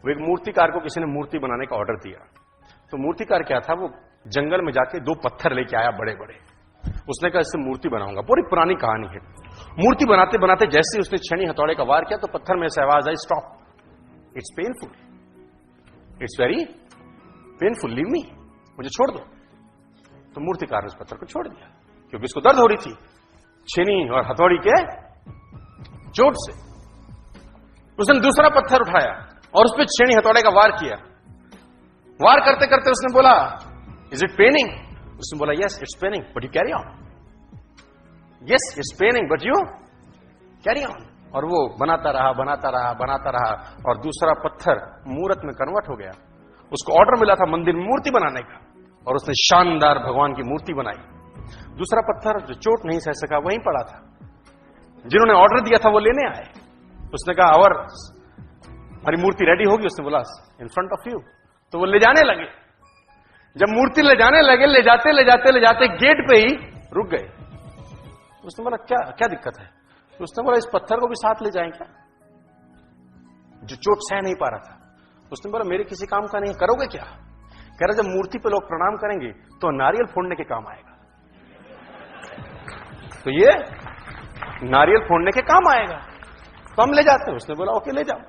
वो एक मूर्तिकार को किसी ने मूर्ति बनाने का ऑर्डर दिया। तो मूर्तिकार क्या था, वो जंगल में जाके 2 पत्थर लेके आया बड़े बड़े। उसने कहा इससे मूर्ति बनाऊंगा। पूरी पुरानी कहानी है। मूर्ति बनाते बनाते जैसे उसने छेनी हथौड़े का वार किया तो पत्थर में से आवाज आई, stop, it's painful, it's very painful, leave me, मुझे छोड़ दो। तो मूर्तिकार ने उस पत्थर को छोड़ दिया क्योंकि उसको दर्द हो रही थी छेनी और हथौड़ी के चोट से। उसने दूसरा पत्थर उठाया और उस पर छेनी हथौड़े का वार किया। वार करते करते उसने बोला, इज इट पेनिंग? उसने बोला, yes it's paining but you carry on. Yes it's paining but you carry on. और वो बनाता रहा बनाता रहा बनाता रहा और दूसरा पत्थर मूर्त में कन्वर्ट हो गया। उसको ऑर्डर मिला था मंदिर में मूर्ति बनाने का और उसने शानदार भगवान की मूर्ति बनाई। दूसरा पत्थर जो चोट नहीं सह सका वहीं पड़ा था। जिन्होंने ऑर्डर दिया था वो लेने आए। उसने कहा, और हमारी मूर्ति रेडी होगी? उसने बोला, इन फ्रंट ऑफ यू। तो वो ले जाने लगे। जब मूर्ति ले जाने लगे, ले जाते ले जाते ले जाते गेट पे ही रुक गए। उसने बोला, क्या क्या दिक्कत है? तो उसने बोला, इस पत्थर को भी साथ ले जाएं क्या, जो चोट सह नहीं पा रहा था। उसने बोला, मेरे किसी काम का नहीं, करोगे क्या? कह रहा, जब मूर्ति पे लोग प्रणाम करेंगे तो नारियल फोड़ने के काम आएगा, तो ये नारियल फोड़ने के काम आएगा, तो हम ले जाते हैं। उसने बोला, ओके ले जाओ।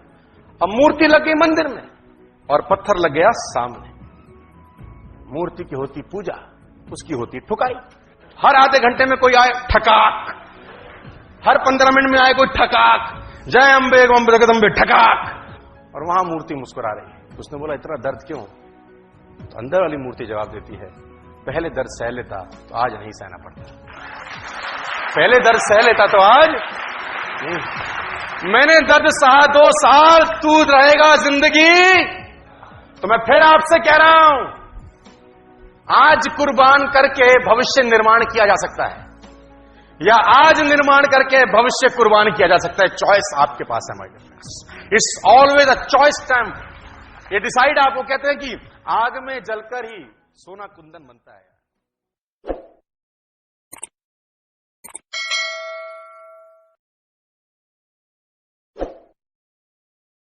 अब मूर्ति लग गई मंदिर में और पत्थर लग गया सामने। मूर्ति की होती पूजा, उसकी होती ठुकाई। हर आधे घंटे में कोई आए ठकाक, हर 15 मिनट में आए कोई ठकाक, जय अंबे जगदंबे ठकाक, और वहां मूर्ति मुस्कुरा रही है। उसने बोला, इतना दर्द क्यों? तो अंदर वाली मूर्ति जवाब देती है, पहले दर्द सह लेता तो आज नहीं सहना पड़ता। पहले दर्द सह लेता तो आज मैंने दर्द सहा 2 साल, तू रहेगा जिंदगी। तो मैं फिर आपसे कह रहा हूं, आज कुर्बान करके भविष्य निर्माण किया जा सकता है या आज निर्माण करके भविष्य कुर्बान किया जा सकता है। चॉइस आपके पास है my dear friends. It's always a choice time. ये डिसाइड आपको कहते हैं कि आग में जलकर ही सोना कुंदन बनता है।